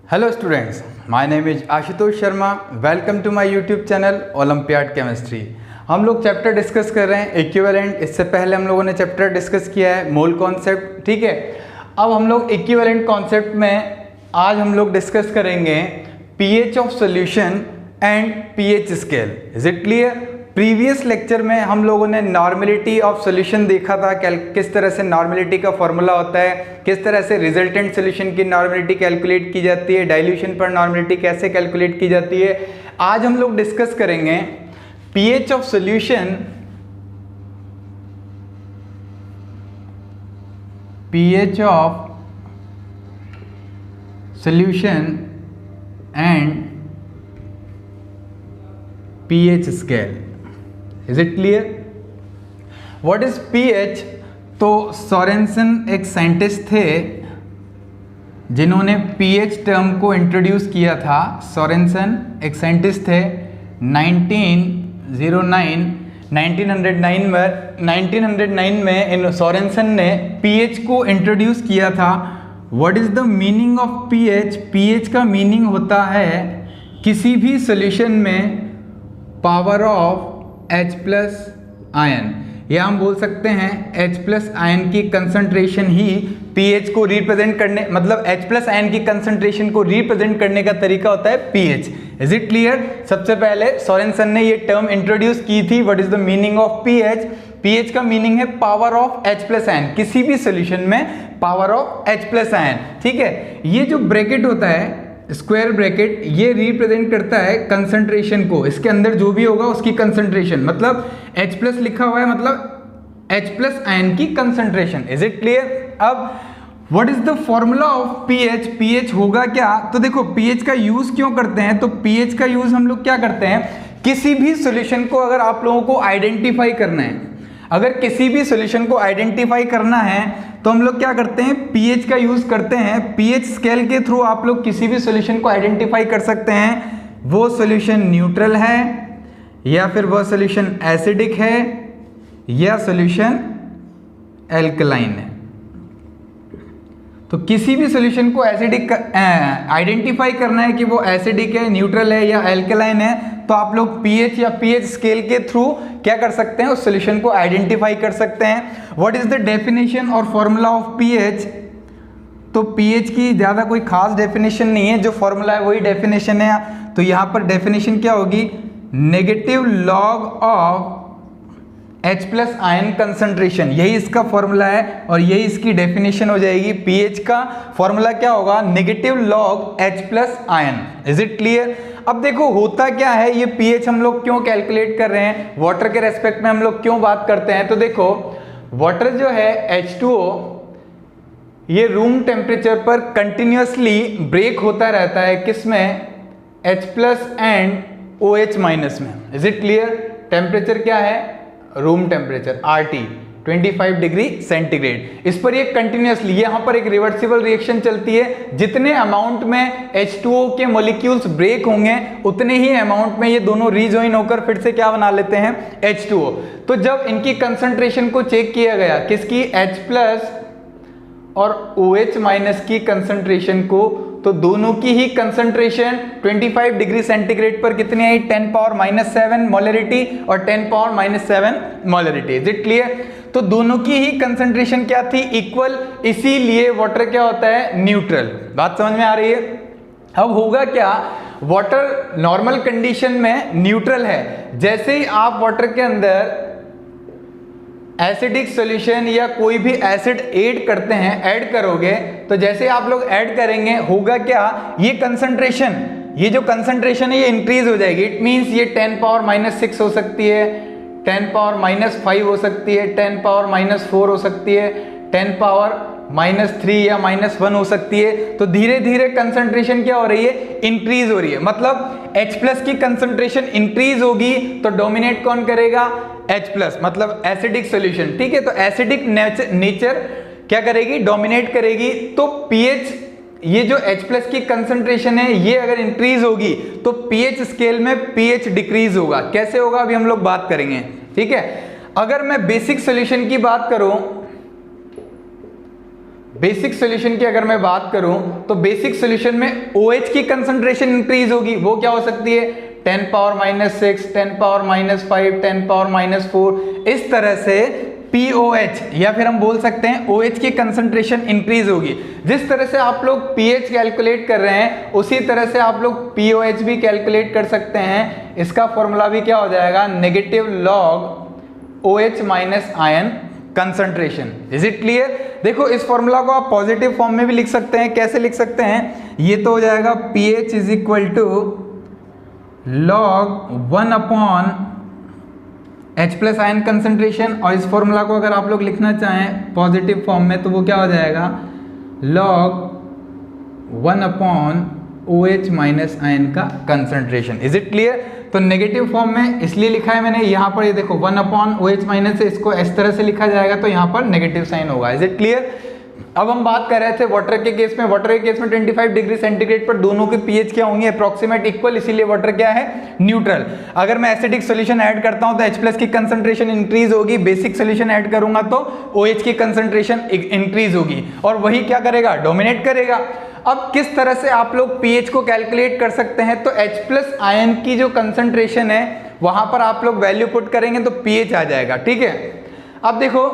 Hello students, my name is Ashutosh Sharma. Welcome to my YouTube channel olympiad chemistry. हम लोग chapter discuss कर रहे हैं इक्विवेलेंट। इससे पहले हम लोगों ने चैप्टर डिस्कस किया है मोल कॉन्सेप्ट, ठीक है। अब हम लोग इक्विवेलेंट कॉन्सेप्ट में आज हम लोग डिस्कस करेंगे pH of solution and pH scale. Is it clear? Previous lecture में हम लोगों ने नॉर्मेलिटी ऑफ सॉल्यूशन देखा था, किस तरह से नॉर्मेलिटी का फॉर्मूला होता है, किस तरह से रिजल्टेंट सॉल्यूशन की नॉर्मेलिटी कैलकुलेट की जाती है, डाइल्यूशन पर नॉर्मेलिटी कैसे कैलकुलेट की जाती है। आज हम लोग डिस्कस करेंगे pH of solution, pH of solution and pH scale. Is it clear? What is pH? तो सोरेनसन एक साइंटिस्ट थे जिन्होंने पीएच टर्म को इंट्रोड्यूस किया था। सोरेनसन एक साइंटिस्ट थे 1909 में इन सोरेनसन ने पीएच को इंट्रोड्यूस किया था। What is the meaning of pH? PH का मीनिंग होता है किसी भी सॉल्यूशन में power of H plus ion, या हम बोल सकते हैं H प्लस आयन की कंसंट्रेशन ही pH को रिप्रेजेंट करने, मतलब H प्लस आयन की कंसंट्रेशन को रिप्रेजेंट करने का तरीका होता है pH। Is it clear? सबसे पहले सोरेनसन ने ये टर्म इंट्रोड्यूस की थी। What is the meaning of pH? pH का मीनिंग है power of H plus ion, किसी भी सॉल्यूशन में power of H plus ion, ठीक है। ये जो ब्रैकेट होता है स्क्वायर ब्रैकेट, ये रिप्रेजेंट करता है कंसंट्रेशन को, इसके अंदर जो भी होगा उसकी कंसंट्रेशन, मतलब H प्लस लिखा हुआ है मतलब H प्लस आयन की कंसंट्रेशन। Is it clear? अब what is the formula of pH? PH होगा क्या? तो देखो पीएच का यूज क्यों करते हैं, तो पीएच का यूज हम लोग क्या करते हैं, किसी भी सॉल्यूशन को अगर आप लोगों को आइडेंटिफाई करना है, अगर किसी भी सॉल्यूशन को आइडेंटिफाई करना है तो हम लोग क्या करते हैं, पीएच का यूज करते हैं। पीएच स्केल के थ्रू आप लोग किसी भी सॉल्यूशन को आइडेंटिफाई कर सकते हैं, वो सॉल्यूशन न्यूट्रल है या फिर वो सॉल्यूशन एसिडिक है या सॉल्यूशन एल्कलाइन है। तो किसी भी सॉल्यूशन को एसिडिक आइडेंटिफाई करना है कि वो एसिडिक है, न्यूट्रल है या एल्कलाइन है, तो आप लोग पीएच या पीएच स्केल के थ्रू क्या कर सकते हैं, उस सॉल्यूशन को आइडेंटिफाई कर सकते हैं। व्हाट इज द डेफिनेशन और फॉर्मूला ऑफ पीएच? तो पीएच की ज़्यादा कोई खास डेफिनेशन नहीं है, जो फॉर्मूला है वही डेफिनेशन है। तो यहाँ पर डेफिनेशन क्या होगी, negative log of H plus ion concentration, यही इसका फॉर्मूला है और यही इसकी डेफिनेशन हो जाएगी। पीएच का फॉर्मूला क्या होगा, negative log H plus ion. Is it clear? अब देखो होता क्या है, ये पीएच हम लोग क्यों कैलकुलेट कर रहे हैं, वाटर के रेस्पेक्ट में हम लोग क्यों बात करते हैं। तो देखो वाटर जो है H2O, ये रूम टेम्परेचर पर कंटिन्यूसली ब्रेक होता रहता है, किसमें, H plus and OH minus में। Is it clear? टेम्परेचर क्या है, room temperature RT 25 degree centigrade. इस पर ये कंटिन्यूसली, यहाँ पर एक रिवर्सिबल रिएक्शन चलती है, जितने अमाउंट में H2O के मॉलिक्यूल्स ब्रेक होंगे उतने ही अमाउंट में ये दोनों रीजॉइन होकर फिर से क्या बना लेते हैं, H2O। तो जब इनकी कंसंट्रेशन को चेक किया गया, किसकी, H प्लस और OH माइनस की कंसंट्रेशन को, तो दोनों की ही कंसंट्रेशन 25 डिग्री सेंटीग्रेड पर कितनी आई, 10⁻⁷ मोलरिटी और 10⁻⁷ मोलरिटी। Is it clear? तो दोनों की ही कंसंट्रेशन क्या थी, इक्वल, इसीलिए वाटर क्या होता है, न्यूट्रल। बात समझ में आ रही है? अब होगा क्या, वाटर नॉर्मल कंडीशन में न्यूट्रल है, जैसे ही आप वाटर के अंदर एसिडिक सॉल्यूशन या कोई भी एसिड ऐड करते हैं, ऐड करोगे, तो जैसे आप लोग ऐड करेंगे होगा क्या, ये कंसंट्रेशन, ये जो कंसंट्रेशन है ये इंक्रीज हो जाएगी। इट मींस ये 10⁻⁻6 हो सकती है, 10⁻⁻5 हो सकती है, 10⁻⁻4 हो सकती है, 10⁻⁻3 या -1 हो सकती है। तो धीरे धीरे कंसंट्रेशन क्या हो रही है, इंक्रीज हो रही है। मतलब H प्लस की कंसंट्रेशन इंक्रीज होगी तो डोमिनेट कौन करेगा, H प्लस, मतलब एसिडिक सॉल्यूशन, ठीक है। तो एसिडिक नेचर क्या करेगी, डोमिनेट करेगी। तो पीएच, ये जो H प्लस की कंसंट्रेशन है ये अगर इंक्रीज होगी तो पीएच स्केल में पीएच डिक्रीज होगा। कैसे होगा अभी हम लोग बात करेंगे, ठीक है। अगर मैं बेसिक सॉल्यूशन की बात करूं, बेसिक सॉल्यूशन की अगर मैं बात करूं तो बेसिक सॉल्यूशन में OH की कंसंट्रेशन इंक्रीज होगी, वो क्या हो सकती है 10 पावर -6, 10 पावर -5, 10 पावर -4, इस तरह से POH या फिर हम बोल सकते हैं OH की कंसंट्रेशन इंक्रीज होगी। जिस तरह से आप लोग pH कैलकुलेट कर रहे हैं उसी तरह से आप लोग POH भी कैलकुलेट कर सकते हैं। इसका फॉर्मूला भी क्या हो जाएगा, negative log OH minus ion concentration. Is it clear? देखो इस फॉर्मूला को आप पॉजिटिव फॉर्म में भी लिख सकते हैं। कैसे लिख सकते हैं, ये तो हो जाएगा pH is equal to log 1 upon H plus ion concentration, और इस फॉर्मूला को अगर आप लोग लिखना चाहें पॉजिटिव फॉर्म में तो वो क्या हो जाएगा log 1 upon OH minus ion का कंसंट्रेशन। Is it clear? तो नेगेटिव फॉर्म में इसलिए लिखा है मैंने, यहाँ पर ये देखो 1 अपॉन OH माइनस, इसको इस तरह से लिखा जाएगा तो यहाँ पर नेगेटिव साइन होगा। Is it clear? अब हम बात कर रहे थे वाटर के केस में। वाटर के केस में 25 डिग्री सेंटीग्रेड पर दोनों के pH क्या होंगे, अप्रोक्सीमेट इक्वल, इसीलिए वाटर क्या है, न्यूट्रल। अगर मैं एसिडिक सॉल्यूशन ऐड करता हूं तो H प्लस की कंसंट्रेशन इंक्रीज होगी, बेसिक सॉल्यूशन ऐड करूंगा तो OH की कंसंट्रेशन इंक्रीज होगी, और वही क्या करेगा, डोमिनेट करेगा। अब किस तरह से आप लोग pH को कैलकुलेट कर सकते हैं, तो H प्लस आयन की जो कंसंट्रेशन है वहां पर आप लोग वैल्यू पुट करेंगे तो pH आ जाएगा। ठीक है, अब देखो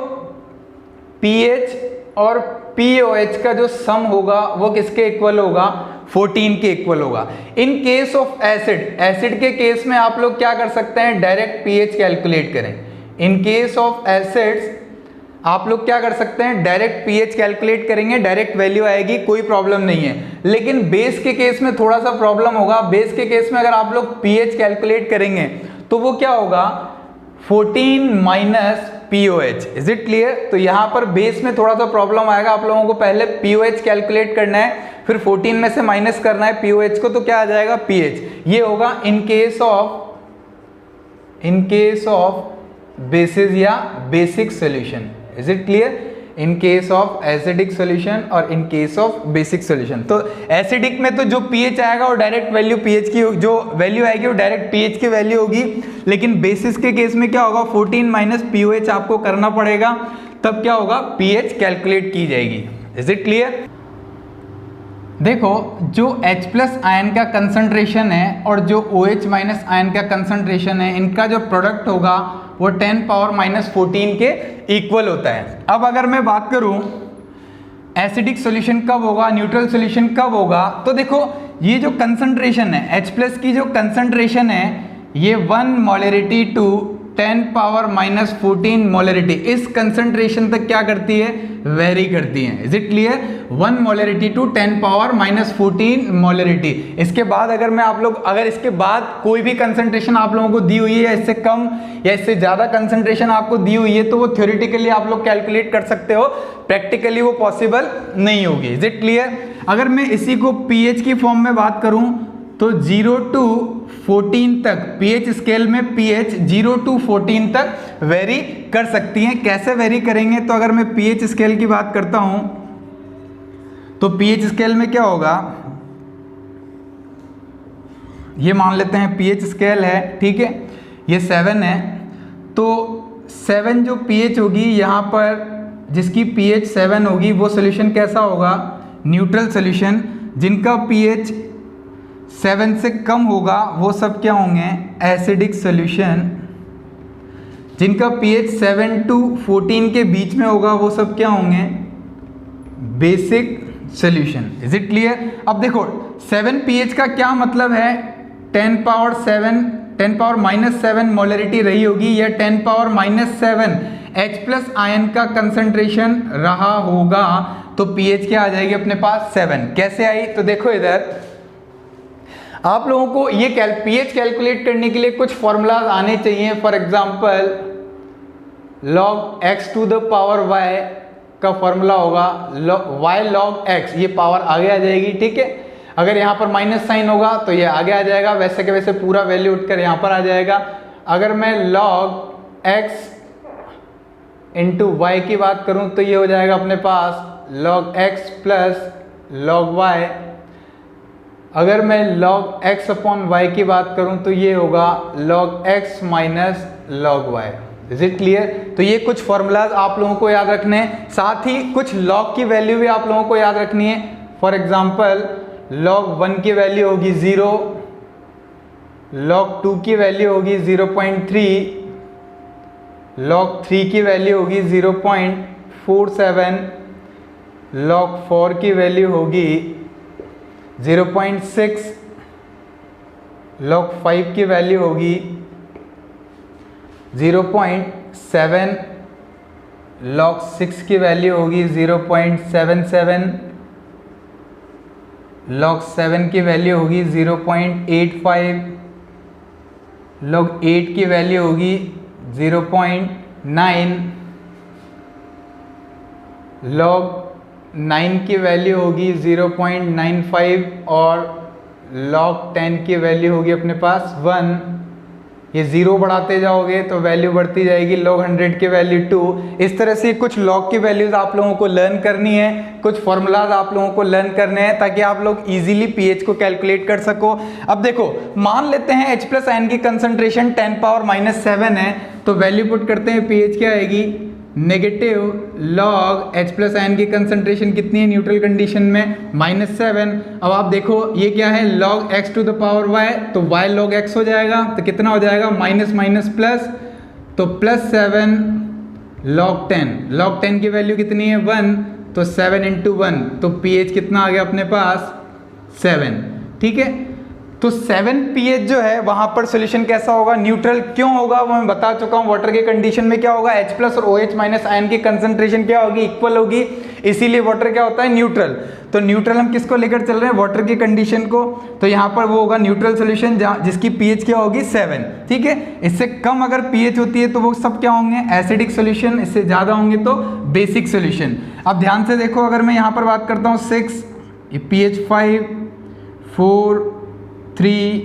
pH और POH का जो सम होगा वो किसके इक्वल होगा, 14 के इक्वल होगा। In case of acid, acid के केस में आप लोग क्या कर सकते हैं, डायरेक्ट pH कैलकुलेट करें। इन केस ऑफ एसिड्स आप लोग क्या कर सकते हैं, डायरेक्ट pH कैलकुलेट करेंगे, डायरेक्ट वैल्यू आएगी, कोई प्रॉब्लम नहीं है। लेकिन बेस के केस में थोड़ा सा प्रॉब्लम होगा। बेस के केस में अगर आप लोग pH कैलकुलेट करेंगे तो वो क्या होगा, 14 minus POH। Is it clear? तो यहां पर बेस में थोड़ा सा प्रॉब्लम आएगा। आप लोगों को पहले POH कैलकुलेट करना है, फिर 14 में से माइनस करना है POH को, तो क्या आ जाएगा pH। ये होगा इन केस ऑफ बेसिस या basic solution. Is it clear? In case of acidic solution और in case of basic solution. तो एसिडिक में तो जो pH आएगा वो डायरेक्ट वैल्यू pH की, जो वैल्यू आएगी वो डायरेक्ट pH की वैल्यू होगी। लेकिन बेसिस के केस में क्या होगा, 14 माइनस POH आपको करना पड़ेगा, तब क्या होगा, pH कैलकुलेट की जाएगी। Is it clear? देखो जो H प्लस आयन का कंसंट्रेशन है और जो OH माइनस आयन का कंसंट्रेशन है, इनका जो प्रोडक्ट होगा वो 10 पावर -14 के इक्वल होता है। अब अगर मैं बात करूं एसिडिक सॉल्यूशन कब होगा, न्यूट्रल सॉल्यूशन कब होगा, तो देखो ये जो कंसंट्रेशन है H प्लस की जो कंसंट्रेशन है ये 1 मोलरिटी टू 10 पावर -14 मोलरिटी, इस कंसंट्रेशन तक क्या करती है, वेरी करती है। Is it clear? 1 molarity to 10 power -14 molarity. इसके बाद अगर मैं आप लोग, अगर इसके बाद कोई भी कंसंट्रेशन आप लोगों को दी हुई है या इससे कम या इससे ज़्यादा कंसंट्रेशन आपको दी हुई है तो वो थ्योरेटिकली आप लोग कैलकुलेट कर सकते हो, प्रैक्टिकली वो पॉसिबल नहीं होगी। Is it clear? अगर मैं इसी को pH की फॉर्म में बात करूं तो 0 टू 14 तक pH स्केल में pH 0 टू 14 तक वेरी कर सकती हैं। कैसे वेरी करेंगे, तो अगर मैं pH स्केल की बात करता हूं तो pH स्केल में क्या होगा, ये मान लेते हैं pH स्केल है, ठीक है, ये 7 है, तो 7 जो pH होगी यहाँ पर जिसकी pH 7 होगी वो सोल्यूशन कैसा होगा, न्यूट्रल सोल्यूशन। जिनका pH 7 से कम होगा वो सब क्या होंगे, एसिडिक सॉल्यूशन। जिनका pH 7 टू 14 के बीच में होगा वो सब क्या होंगे, basic solution. Is it clear? अब देखो 7 pH का क्या मतलब है, 10 पावर -7 मोलरिटी रही होगी या 10 पावर -7 H प्लस आयन का कंसंट्रेशन रहा होगा, तो pH क्या आ जाएगी अपने पास, 7। कैसे आई, तो देखो इधर आप लोगों को ये pH कैलकुलेट करने के लिए कुछ फॉर्मूलाज आने चाहिए। For example log x to the power y का फॉर्मूला होगा y log x, ये पावर आगे आ जाएगी, ठीक है। अगर यहाँ पर माइनस साइन होगा तो ये आगे आ जाएगा, वैसे के वैसे पूरा वैल्यू उठकर यहाँ पर आ जाएगा। अगर मैं log x इंटू वाई की बात करूँ तो ये हो जाएगा अपने पास log x plus log y। अगर मैं log x अपॉन y की बात करूं तो ये होगा log x minus log y। Is it clear? तो ये कुछ फॉर्मूलाज आप लोगों को याद रखने हैं, साथ ही कुछ लॉग की वैल्यू भी आप लोगों को याद रखनी है। फॉर एग्जांपल log 1 की वैल्यू होगी 0, log 2 की वैल्यू होगी 0.3, log 3 की वैल्यू होगी 0.47, log 4 की वैल्यू होगी 0.6, log 5 की वैल्यू होगी 0.7, log 6 की वैल्यू होगी 0.77, log 7 की वैल्यू होगी 0.85, log 8 की वैल्यू होगी 0.9, log 9 की वैल्यू होगी 0.95 और log 10 की वैल्यू होगी अपने पास 1। ये 0 बढ़ाते जाओगे तो वैल्यू बढ़ती जाएगी, log 100 की वैल्यू 2। इस तरह से कुछ log की वैल्यूज आप लोगों को लर्न करनी है, कुछ फॉर्मूलाज आप लोगों को लर्न करने हैं ताकि आप लोग इजीली pH को कैलकुलेट कर सको। अब देखो, मान लेते हैं H प्लस आयन की कंसंट्रेशन 10⁻⁷ है, तो वैल्यू पुट करते हैं, pH क्या आएगी, negative log H plus ion की कंसंट्रेशन कितनी है न्यूट्रल कंडीशन में, -7। अब आप देखो ये क्या है, log x to the power y, तो y log x हो जाएगा, तो कितना हो जाएगा, माइनस माइनस प्लस, तो +7 log 10 की वैल्यू कितनी है 1, तो 7 × 1, तो pH कितना आ गया अपने पास 7। ठीक है, तो 7 pH जो है वहां पर सॉल्यूशन कैसा होगा, न्यूट्रल क्यों होगा वो मैं बता चुका हूं। वाटर के कंडीशन में क्या होगा, H प्लस और OH माइनस आयन की कंसंट्रेशन क्या होगी, इक्वल होगी, इसीलिए वाटर क्या होता है, न्यूट्रल। तो न्यूट्रल हम किसको लेकर चल रहे हैं, वाटर की कंडीशन को, तो यहाँ पर वो होगा न्यूट्रल सोल्यूशन जिसकी pH क्या होगी 7। ठीक है, इससे कम अगर pH होती है तो वो सब क्या होंगे, एसिडिक सोल्यूशन, इससे ज्यादा होंगे तो बेसिक सोल्यूशन। अब ध्यान से देखो, अगर मैं यहाँ पर बात करता हूँ 6, pH 5, 4, 3,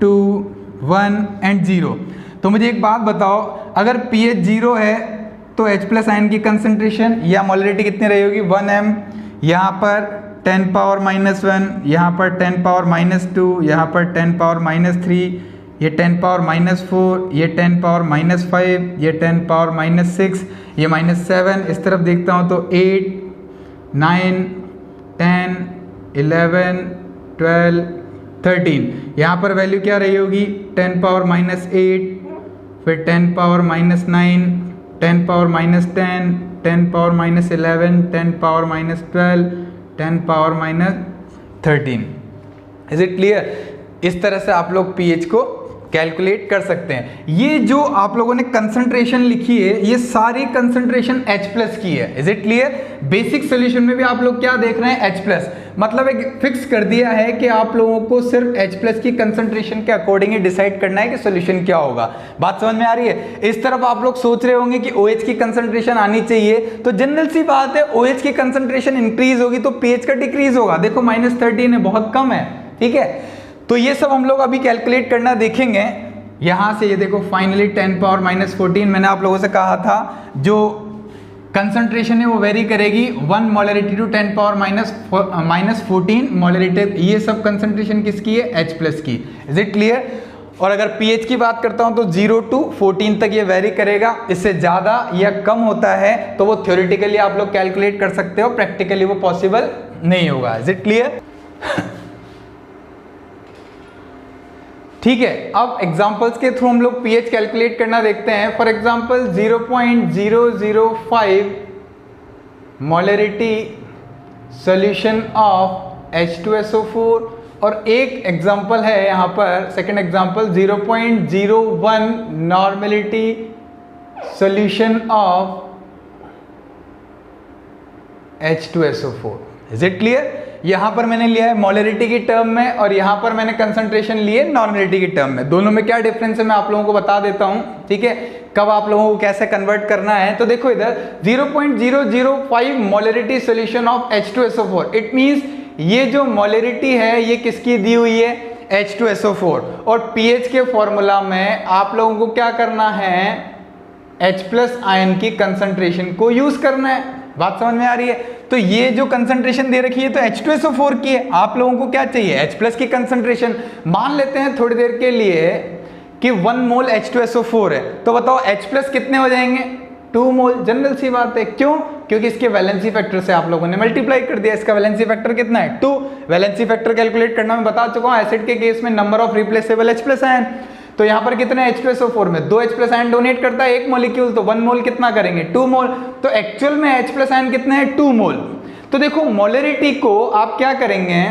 2, 1 एंड 0, तो मुझे एक बात बताओ, अगर pH 0 है तो H प्लस आयन की कंसंट्रेशन या मोलरिटी कितनी रही होगी, 1m, यहाँ पर 10⁻⁻1, यहाँ पर 10⁻⁻2, यहाँ पर 10⁻⁻3, ये 10⁻⁻4, ये 10⁻⁻5, ये 10⁻⁻6, ये -7। इस तरफ देखता हूँ तो 8, 9, 10, 11, 12, 13, यहाँ पर वैल्यू क्या रही होगी, 10⁻⁻8, फिर 10⁻⁻9, 10⁻⁻10, 10⁻⁻11, 10⁻⁻12, 10⁻⁻13। Is it clear? इस तरह से आप लोग pH को कैलकुलेट कर सकते हैं। ये जो आप लोगों ने कंसंट्रेशन लिखी है, ये सारी कंसंट्रेशन H प्लस की है। Is it clear? Basic solution में भी आप लोग क्या देख रहे हैं, H प्लस, मतलब एक फिक्स कर दिया है कि आप लोगों को सिर्फ H प्लस की कंसंट्रेशन के अकॉर्डिंग ही डिसाइड करना है कि सोल्यूशन क्या होगा। बात समझ में आ रही है? इस तरफ आप लोग सोच रहे होंगे कि OH की कंसंट्रेशन आनी चाहिए, तो जनरल सी बात है, OH की कंसंट्रेशन इंक्रीज होगी तो pH का डिक्रीज होगा। देखो -13 है, बहुत कम है। ठीक है, तो ये सब हम लोग अभी कैलकुलेट करना देखेंगे। यहां से ये देखो, फाइनली 10⁻⁻14, मैंने आप लोगों से कहा था जो कंसंट्रेशन है वो वेरी करेगी 1 मोलरिटी टू 10⁻⁻14 मोलरिटी। ये सब कंसंट्रेशन किसकी है, H प्लस की। Is it clear? और अगर pH की बात करता हूं तो 0 to 14 तक ये वेरी करेगा, इससे ज्यादा या कम होता है तो वो थ्योरेटिकली आप लोग कैलकुलेट कर सकते हो, प्रैक्टिकली वो पॉसिबल नहीं होगा। Is it clear? ठीक है, अब एग्जांपल्स के थ्रू हम लोग pH कैलकुलेट करना देखते हैं। For example 0.005 molarity solution of H2SO4, और एक एग्जांपल है यहाँ पर, second example 0.01 normality solution of H2SO4। Is it clear? यहां पर मैंने लिया है मोलरिटी की टर्म में और यहां पर मैंने कंसंट्रेशन लिए नॉर्मेलिटी की टर्म में। दोनों में क्या डिफरेंस है मैं आप लोगों को बता देता हूं। ठीक है, कब आप लोगों को कैसे कन्वर्ट करना है, तो देखो इधर 0.005 molarity solution of H2SO4, it means ये जो मोलरिटी है ये किसकी दी हुई है, H2SO4, और pH के फॉर्मूला में आप लोगों को क्या करना है, H प्लस आयन की कंसंट्रेशन को यूज करना है। बात समझ में आ रही है? तो ये जो कंसंट्रेशन दे रखी है तो H2SO4 की है, आप लोगों को क्या चाहिए, H प्लस की कंसंट्रेशन। मान लेते हैं थोड़ी देर के लिए कि 1 मोल H2SO4 है, तो बताओ H प्लस कितने हो जाएंगे? 2 मोल। जनरल सी बात है, क्यों? क्योंकि इसके वैलेंसी फैक्टर से आप लोगों ने मल्टीप्लाई कर दिया। इसका वैलेंसी फैक्टर कितना है? 2। वैलेंसी फैक्टर कैलकुलेट करना मैं बता चुका हूं, एसिड के केस में number of replaceable H plus ion. तो यहाँ पर कितने H2SO4 में 2 H प्लस आयन डोनेट करता है एक मॉलिक्यूल, तो 1 मोल कितना करेंगे? 2 मोल। तो एक्चुअल में H प्लस आयन कितने हैं? 2 मोल। तो देखो मोलरिटी को आप क्या करेंगे?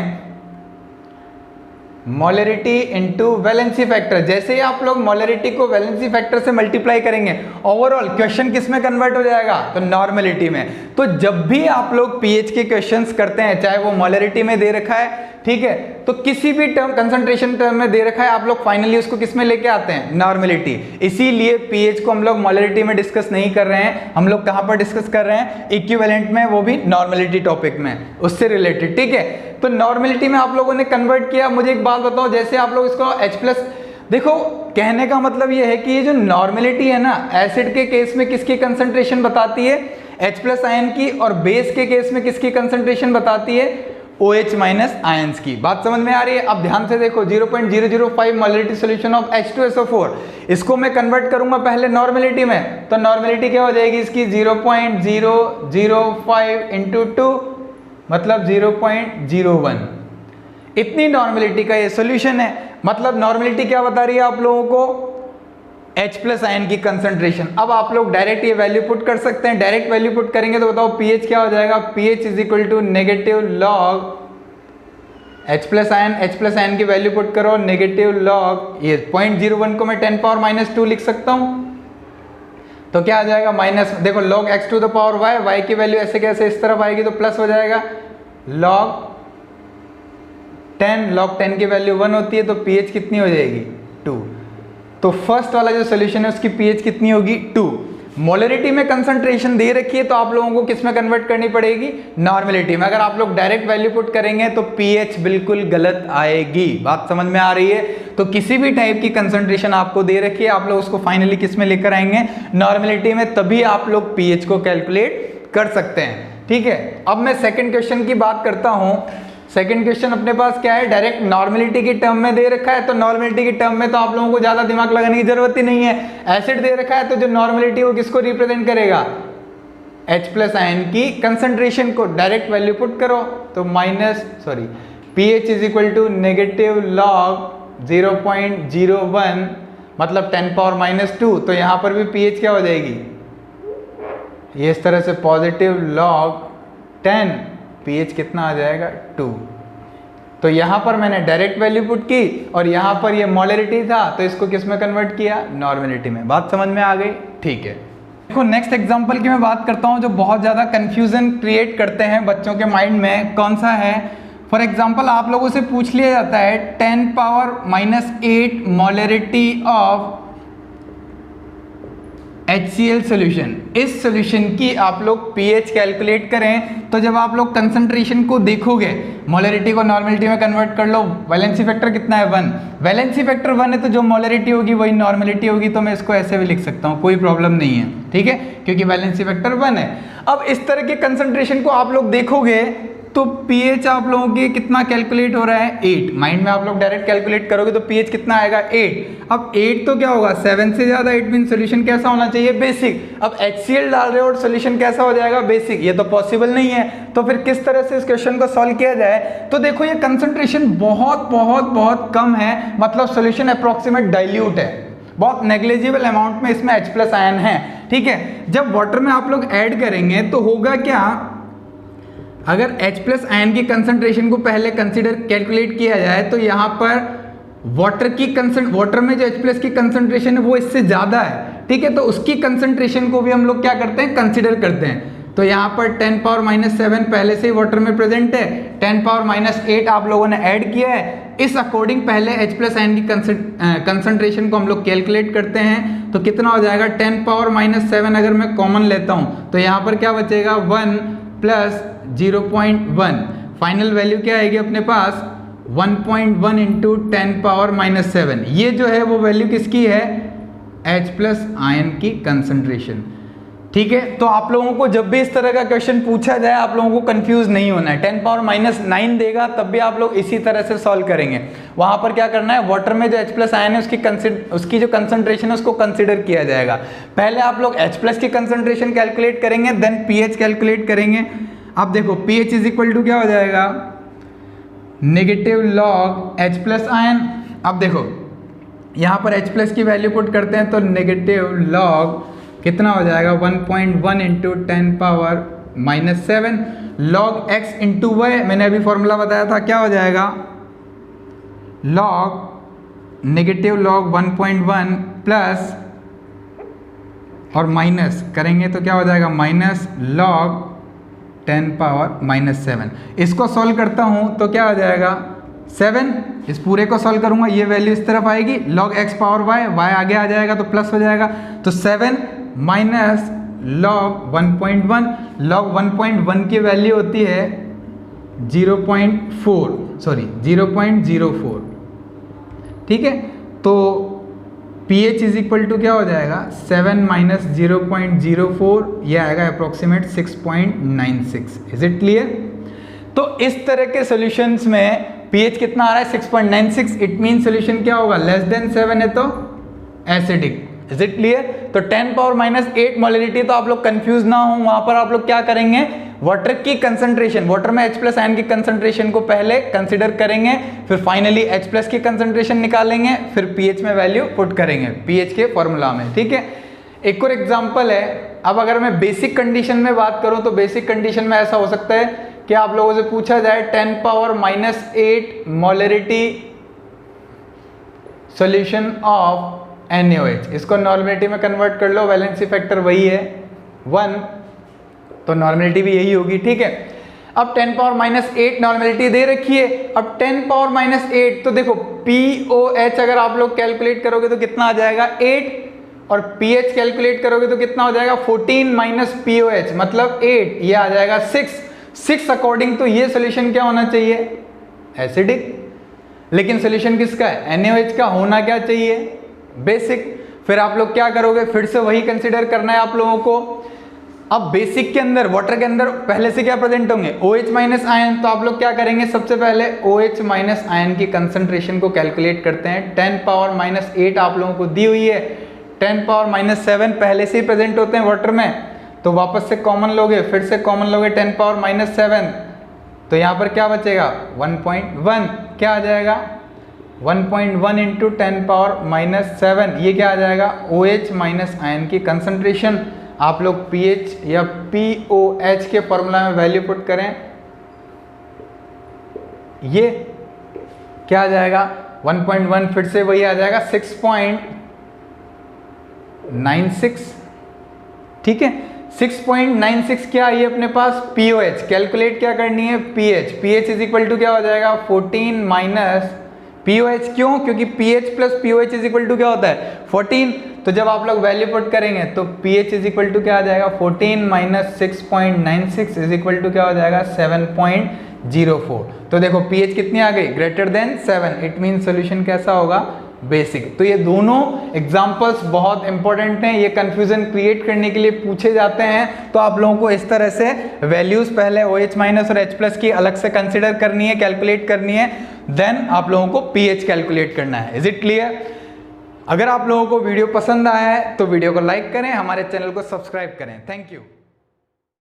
Molarity into valency factor. जैसे ही आप लोग मोलरिटी को वैलेंसी फैक्टर से मल्टीप्लाई करेंगे, ओवरऑल क्वेश्चन किस में कन्वर्ट हो जाएगा? तो नॉर्मेलिटी में। तो जब भी आप लोग पीएच के क्वेश्चंस करते हैं, चाहे वो मोलरिटी में दे रखा है, ठीक है, तो किसी भी टर्म कंसंट्रेशन टर्म में दे रखा है, आप लोग फाइनली उसको किस में लेके आते हैं? नॉर्मेलिटी। इसीलिए पीएच को हम लोग मोलरिटी में डिस्कस नहीं कर रहे हैं, हम लोग कहां पर डिस्कस कर रहे हैं? इक्विवेलेंट में, वो भी नॉर्मेलिटी टॉपिक में, उससे रिलेटेड, ठीक है। तो नॉर्मेलिटी में आप लोगों ने कन्वर्ट किया। मुझे एक बात बताओ, जैसे आप लोग इसको H प्लस, देखो कहने का मतलब ये है कि ये जो नॉर्मेलिटी है ना, एसिड के केस में किसकी कंसंट्रेशन बताती है? H प्लस आयन की, और बेस के केस में किसकी कंसंट्रेशन बताती है? OH माइनस आयंस की। बात समझ में आ रही है? अब ध्यान से देखो, 0.005 मोलरिटी सॉल्यूशन ऑफ H2SO4, इसको मैं कन्वर्ट करूंगा पहले नॉर्मेलिटी में, तो नॉर्मेलिटी क्या हो जाएगी इसकी? 0.005 इंटू 2 मतलब 0.01। इतनी नॉर्मेलिटी का ये सॉल्यूशन है। मतलब नॉर्मेलिटी क्या बता रही है आप लोगों को? H प्लस आयन की कंसंट्रेशन। अब आप लोग डायरेक्ट ये वैल्यू पुट कर सकते हैं। डायरेक्ट वैल्यू पुट करेंगे तो बताओ pH क्या हो जाएगा? pH is equal to negative log H plus ion की वैल्यू पुट करो, नेगेटिव लॉग ये 0.01 को मैं 10 पावर माइनस 2 लिख सकता हूं, तो क्या आ जाएगा? माइनस, देखो log x to the power y, y की वैल्यू ऐसे कैसे इस तरफ आएगी तो प्लस हो जाएगा, log 10 की वैल्यू 1 होती है, तो pH कितनी हो जाएगी? 2। तो फर्स्ट वाला जो सोल्यूशन है उसकी pH कितनी होगी? 2। मोलरिटी में कंसंट्रेशन दे रखी है, तो आप लोगों को किस में कन्वर्ट करनी पड़ेगी? नॉर्मेलिटी में। अगर आप लोग डायरेक्ट वैल्यू पुट करेंगे तो pH बिल्कुल गलत आएगी। बात समझ में आ रही है? तो किसी भी टाइप की कंसंट्रेशन आपको दे रखी है, आप लोग उसको फाइनली किस में लेकर आएंगे? नॉर्मेलिटी में, तभी आप लोग pH को कैलकुलेट कर सकते हैं, ठीक है। अब मैं सेकेंड क्वेश्चन की बात करता हूं। सेकंड क्वेश्चन अपने पास क्या है? डायरेक्ट नॉर्मेलिटी की टर्म में दे रखा है, तो नॉर्मेलिटी की टर्म में तो आप लोगों को ज्यादा दिमाग लगाने की जरूरत ही नहीं है। एसिड दे रखा है, तो जो नॉर्मेलिटी वो किसको रिप्रेजेंट करेगा? H प्लस आयन की कंसंट्रेशन को। डायरेक्ट वैल्यू पुट करो तो pH is equal to negative log 0.01 मतलब 10 पावर माइनस 2, तो यहां पर भी pH क्या हो जाएगी? ये इस तरह से पॉजिटिव लॉग 10, pH कितना आ जाएगा? 2। तो यहां पर मैंने डायरेक्ट वैल्यू पुट की, और यहां पर ये मोलरिटी था, तो इसको किस में कन्वर्ट किया? नॉर्मेलिटी में। बात समझ में आ गई? ठीक है। देखो नेक्स्ट एग्जांपल की मैं बात करता हूं, जो बहुत ज्यादा कंफ्यूजन क्रिएट करते हैं बच्चों के माइंड में। कौन सा है? फॉर एग्जाम्पल आप लोगों से पूछ लिया जाता है 10 power minus 8 molarity of HCl solution. इस सॉल्यूशन की आप लोग pH कैलकुलेट करें, तो जब आप लोग कंसंट्रेशन को देखोगे, मोलरिटी को नॉर्मेलिटी में कन्वर्ट कर लो, वैलेंसी फैक्टर कितना है? 1। वैलेंसी फैक्टर 1 है, तो जो मोलरिटी होगी वही नॉर्मेलिटी होगी, तो मैं इसको ऐसे भी लिख सकता हूँ, कोई प्रॉब्लम नहीं है, ठीक है, क्योंकि वैलेंसी फैक्टर 1 है। अब इस तरह के कंसंट्रेशन को आप लोग देखोगे तो pH आप लोगों के कितना कैलकुलेट हो रहा है? 8। माइंड में आप लोग डायरेक्ट कैलकुलेट करोगे तो pH कितना आएगा? 8। अब 8 तो क्या होगा? 7 से ज्यादा। 8 मीन सोल्यूशन कैसा होना चाहिए? बेसिक। अब HCl डाल रहे हो और सोल्यूशन कैसा हो जाएगा? बेसिक। ये तो पॉसिबल नहीं है, तो फिर किस तरह से इस क्वेश्चन को सॉल्व किया जाए? तो देखो ये कंसंट्रेशन बहुत बहुत बहुत कम है, मतलब सोल्यूशन अप्रोक्सीमेट डाइल्यूट है, बहुत नेग्लिजिबल अमाउंट में इसमें H प्लस आयन है, ठीक है। जब वाटर में आप लोग ऐड करेंगे तो होगा क्या? अगर H प्लस आयन की कंसंट्रेशन को पहले कंसीडर कैलकुलेट किया जाए, तो यहाँ पर वाटर में जो H प्लस की कंसंट्रेशन है वो इससे ज़्यादा है, ठीक है, तो उसकी कंसंट्रेशन को भी हम लोग क्या करते हैं? कंसीडर करते हैं। तो यहाँ पर 10 पावर माइनस 7 पहले से ही वाटर में प्रेजेंट है, 10 पावर माइनस 8 आप लोगों ने ऐड किया है, इस अकॉर्डिंग पहले H प्लस आयन की कंसंट्रेशन को हम लोग कैलकुलेट करते हैं। तो कितना हो जाएगा? 10 पावर माइनस 7 अगर मैं कॉमन लेता हूँ तो यहाँ पर क्या बचेगा? 1 प्लस 0.1। फाइनल वैल्यू क्या आएगी अपने पास? 1.1 इंटू 10 पावर माइनस 7। ये जो है वो वैल्यू किसकी है? H प्लस आयन की कंसंट्रेशन। ठीक है, तो आप लोगों को जब भी इस तरह का क्वेश्चन पूछा जाए आप लोगों को कंफ्यूज नहीं होना है। 10 पावर -9 देगा तब भी आप लोग इसी तरह से सॉल्व करेंगे। वहां पर क्या करना है, वाटर में जो H+ आयन है उसकी जो कंसंट्रेशन है उसको कंसिडर किया जाएगा। पहले आप लोग H+ की कंसंट्रेशन कैलकुलेट करेंगे, देन pH कैलकुलेट करेंगे। अब देखो pH इज इक्वल टू क्या हो जाएगा, नेगेटिव लॉग H+ आयन। अब देखो यहाँ पर H+ की वैल्यू पुट करते हैं तो नेगेटिव लॉग कितना हो जाएगा 1.1 into 10 power -7 log x into y. मैंने अभी फॉर्मूला बताया था, क्या हो जाएगा लॉग नेगेटिव लॉग 1.1 प्लस और माइनस करेंगे तो क्या हो जाएगा माइनस लॉग 10 पावर -7। इसको सॉल्व करता हूं तो क्या हो जाएगा 7। इस पूरे को सॉल्व करूंगा, ये वैल्यू इस तरफ आएगी, log x पावर y आगे आ जाएगा तो प्लस हो जाएगा। तो 7 माइनस log 1.1, log 1.1 की वैल्यू होती है 0.04। ठीक है, तो pH इज इक्वल टू क्या हो जाएगा 7 माइनस 0.04, ये आएगा अप्रोक्सीमेट 6.96। Is it clear? तो इस तरह के सॉल्यूशंस में pH कितना आ रहा है 6.96, इट मीन सॉल्यूशन क्या होगा लेस देन 7 है तो एसिडिक। Is it clear? तो 10 पावर -8 मोलरिटी, तो आप लोग कंफ्यूज ना हो, वहां पर आप लोग क्या करेंगे, वाटर की कंसंट्रेशन, वाटर में H+ आयन की कंसंट्रेशन को पहले कंसीडर करेंगे, फिर फाइनली H+ की कंसंट्रेशन निकालेंगे, फिर pH में वैल्यू पुट करेंगे pH के फॉर्मूला में। ठीक है, एक और एग्जांपल है। अब अगर मैं बेसिक कंडीशन में बात करूं तो बेसिक कंडीशन में ऐसा हो सकता है कि आप लोगों से पूछा जाए 10 power -8 molarity solution of NaOH, इसको नॉर्मेलिटी में कन्वर्ट कर लो, वैलेंसी फैक्टर वही है 1, तो नॉर्मेलिटी भी यही होगी। ठीक है, अब 10 पावर -8 नॉर्मेलिटी दे रखी है। अब 10 पावर -8 तो देखो POH अगर आप लोग कैलकुलेट करोगे तो कितना आ जाएगा 8, और pH कैलकुलेट करोगे तो कितना हो जाएगा 14 माइनस POH मतलब 8, ये आ जाएगा 6 अकॉर्डिंग। तो ये सोल्यूशन क्या होना चाहिए एसिडिक, लेकिन सोल्यूशन किसका है NaOH का, होना क्या चाहिए बेसिक। फिर आप लोग क्या करोगे, फिर से वही कंसिडर करना है आप लोगों को। अब बेसिक के अंदर वाटर के अंदर पहले से क्या प्रेजेंट होंगे OH माइनस आयन, तो आप लोग क्या करेंगे सबसे पहले OH माइनस आयन की कंसंट्रेशन को कैलकुलेट करते हैं। 10 पावर -8 आप लोगों को दी हुई है, 10 पावर -7 पहले से ही प्रेजेंट होते हैं वाटर में, तो वापस से कॉमन लोगे, फिर से कॉमन लोगे 10 पावर -7, तो यहाँ पर क्या बचेगा 1.1, क्या आ जाएगा 1.1 इंटू 10 पावर -7, ये क्या आ जाएगा OH माइनस आयन की कंसंट्रेशन। आप लोग pH या POH के फॉर्मूला में वैल्यू पुट करें, ये क्या आ जाएगा 1.1, फिर से वही आ जाएगा 6.96। ठीक है, 6.96 क्या है अपने पास POH, कैलकुलेट क्या करनी है pH इज इक्वल टू क्या हो जाएगा 14 माइनस POH। क्यों? क्योंकि pH प्लस POH इज इक्वल टू क्या होता है 14। तो जब आप लोग वैल्यू पुट करेंगे तो pH इज इक्वल टू क्या आ जाएगा 14 माइनस 6.96 इज इक्वल टू क्या हो जाएगा 7.04। तो देखो pH कितनी आ गई greater than 7, it mean solution कैसा होगा बेसिक। तो ये दोनों एग्जांपल्स बहुत इंपॉर्टेंट हैं, ये कंफ्यूजन क्रिएट करने के लिए पूछे जाते हैं। तो आप लोगों को इस तरह से वैल्यूज पहले OH माइनस और H+ की अलग से कंसिडर करनी है, कैलकुलेट करनी है, देन आप लोगों को pH कैलकुलेट करना है। Is it clear? अगर आप लोगों को वीडियो पसंद आया है तो वीडियो को लाइक करें, हमारे चैनल को सब्सक्राइब करें। Thank you.